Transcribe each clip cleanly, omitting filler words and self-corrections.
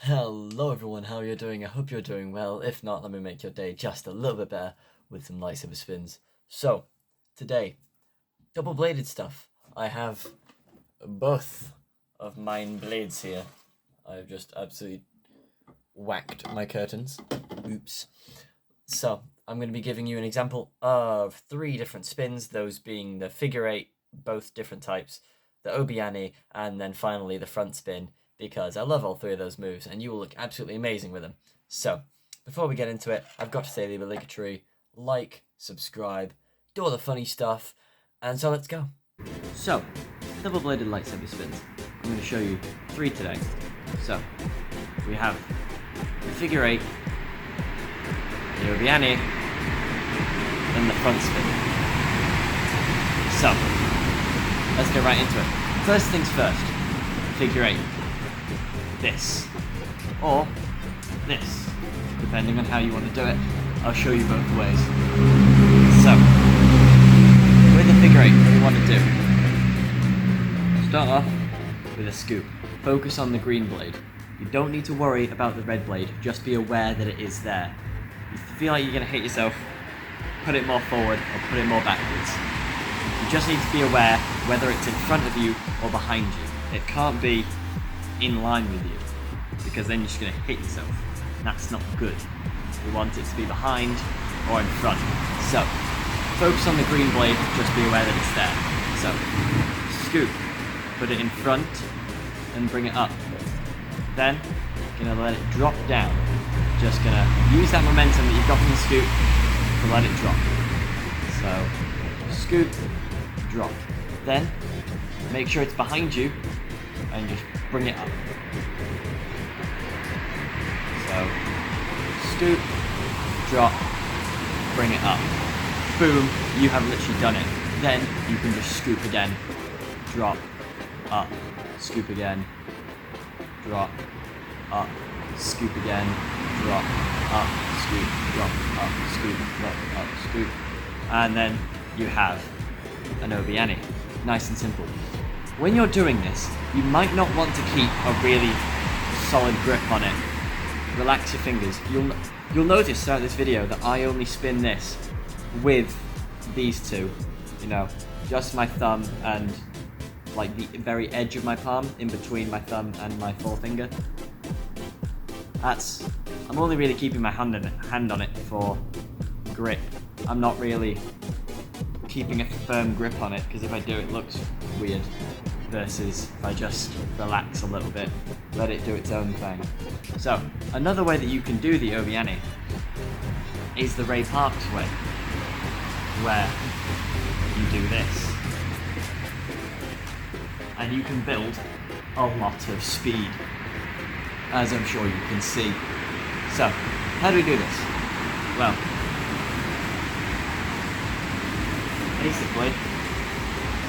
Hello everyone, how are you doing? I hope you're doing well. If not, let me make your day just a little bit better with some lightsaber spins. So, today, double-bladed stuff. I have both of mine blades here. I've just absolutely whacked my curtains. Oops. So, I'm going to be giving you an example of 3 different spins, those being the figure 8, both different types, the obiani, and then finally the front spin, because I love all 3 of those moves, and you will look absolutely amazing with them. So, before we get into it, I've got to say the obligatory like, subscribe, do all the funny stuff, and so let's go. So, double-bladed lightsaber spins. I'm going to show you 3 today. So, we have the figure 8, the obiani, and the front spin. So, let's get right into it. First things first, figure 8. This, or this, depending on how you want to do it. I'll show you both ways. So, with the figure 8, what you want to do, start off with a scoop. Focus on the green blade. You don't need to worry about the red blade, just be aware that it is there. If you feel like you're going to hit yourself, put it more forward or put it more backwards. You just need to be aware whether it's in front of you or behind you. It can't be in line with you, because then you're just going to hit yourself. That's not good. We want it to be behind or in front. So, focus on the green blade, just be aware that it's there. So, scoop, put it in front and bring it up. Then, going to let it drop down. Just going to use that momentum that you've got from the scoop to let it drop. So, scoop, drop. Then, make sure it's behind you and just bring it up. So, scoop, drop, bring it up. Boom, you have literally done it. Then, you can just scoop again, drop, up, scoop again, drop, up, scoop again, drop, up, scoop, drop, up, scoop, drop, up, scoop. And then you have an obiani. Nice and simple. When you're doing this, you might not want to keep a really solid grip on it. Relax your fingers. You'll notice throughout this video that I only spin this with these two, just my thumb and like the very edge of my palm, in between my thumb and my forefinger. I'm only really keeping my hand on it for grip. I'm not really keeping a firm grip on it, because if I do, it looks weird. Versus if I just relax a little bit, let it do its own thing. So, another way that you can do the obiani is the Ray Parks way, where you do this. And you can build a lot of speed, as I'm sure you can see. So, how do we do this? Well, basically,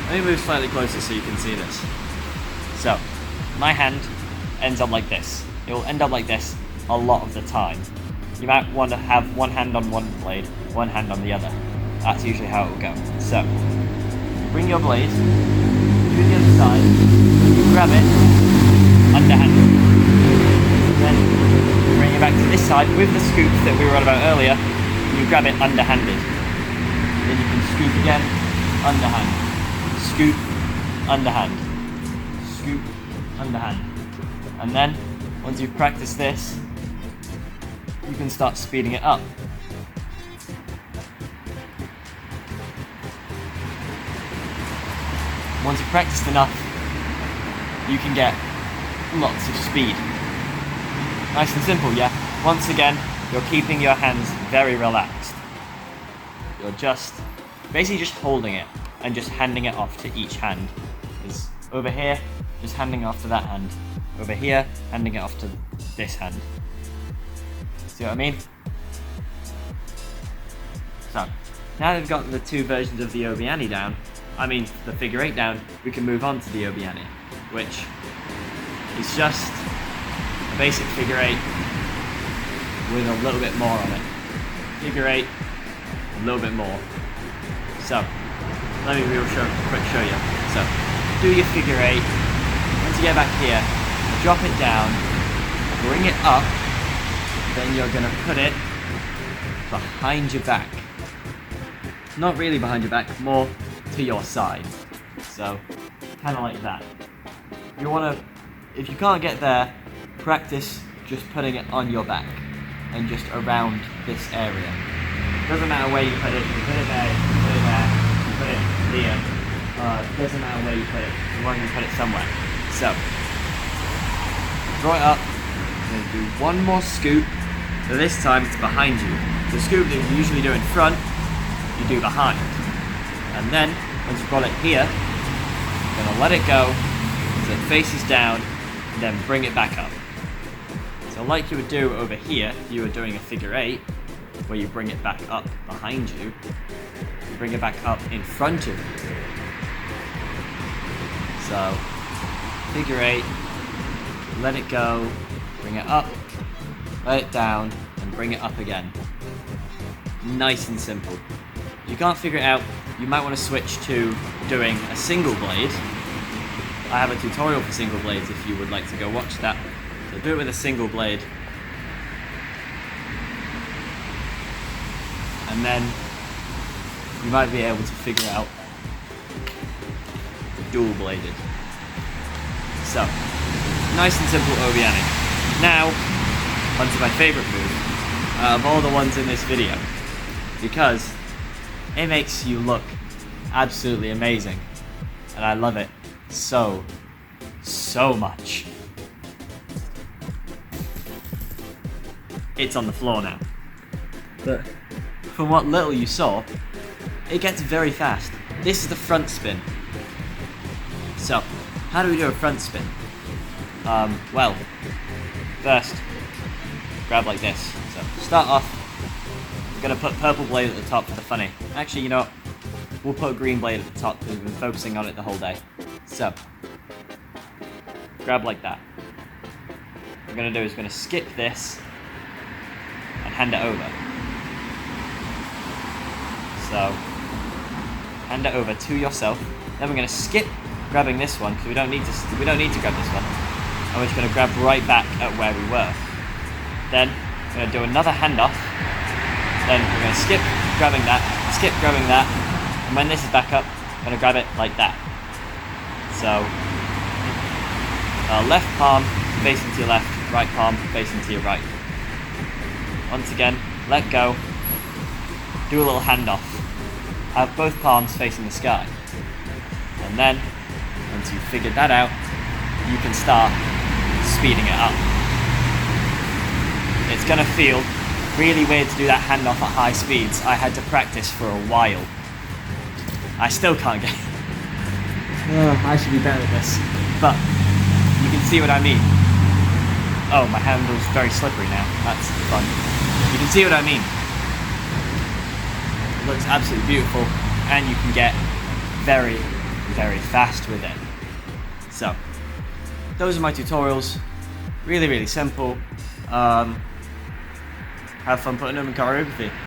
let me move slightly closer so you can see this. So, my hand ends up like this. It will end up like this a lot of the time. You might want to have one hand on one blade, one hand on the other. That's usually how it will go. So, bring your blade to the other side, you grab it, underhand. Then, bring it back to this side with the scoops that we were on about earlier, you grab it underhanded. Then you can scoop again, underhand. Scoop, underhand, scoop, underhand. And then, once you've practiced this, you can start speeding it up. Once you've practiced enough, you can get lots of speed. Nice and simple, yeah? Once again, you're keeping your hands very relaxed. You're basically just holding it and just handing it off to each hand. Is over here, just handing it off to that hand. Over here, handing it off to this hand. See what I mean? So, now that we've got the 2 versions of the obiani down, the figure 8 down, we can move on to the obiani, which is just a basic figure 8 with a little bit more on it. Figure 8, a little bit more. So, let me quick show you. So, do your figure 8. Once you get back here, drop it down, bring it up, then you're going to put it behind your back. Not really behind your back, more to your side. So, kind of like that. You want to, if you can't get there, practice just putting it on your back and just around this area. Doesn't matter where you put it. You can put it there, you can put it there, you can put it here. Doesn't matter where you put it, as long as you put it somewhere. So, draw it up. You're going to do one more scoop. So this time it's behind you. The scoop that you usually do in front, you do behind. And then, once you've got it here, you're going to let it go so it faces down, and then bring it back up. So like you would do over here, if you were doing a figure 8, where you bring it back up behind you, you bring it back up in front of you. So, figure 8, let it go, bring it up, let it down, and bring it up again. Nice and simple. If you can't figure it out, you might want to switch to doing a single blade. I have a tutorial for single blades if you would like to go watch that. So do it with a single blade. And then you might be able to figure out dual bladed. So, nice and simple obianning. Now, onto my favourite move out of all the ones in this video, because it makes you look absolutely amazing, and I love it so much. It's on the floor now, but from what little you saw, it gets very fast. This is the front spin. So, how do we do a front spin? Well, first, grab like this. So, start off, we're going to put purple blade at the top for the funny. Actually, you know what? We'll put green blade at the top because we've been focusing on it the whole day. So, grab like that. What we're going to do is we're going to skip this and hand it over. So, hand it over to yourself. Then we're going to skip grabbing this one because we don't need to grab this one. And we're just going to grab right back at where we were. Then we're going to do another handoff. Then we're going to skip grabbing that, and when this is back up, I'm going to grab it like that. So, left palm facing to your left, right palm facing to your right. Once again, let go, do a little handoff, have both palms facing the sky. And then, once you've figured that out, you can start speeding it up. It's going to feel really weird to do that handoff at high speeds. I had to practice for a while. I still can't get it. I should be better at this. But you can see what I mean. Oh, my handle's very slippery now. That's fun. You can see what I mean. It looks absolutely beautiful, and you can get very, very fast with it. So, those are my tutorials. Really, really simple. Have fun putting them in choreography.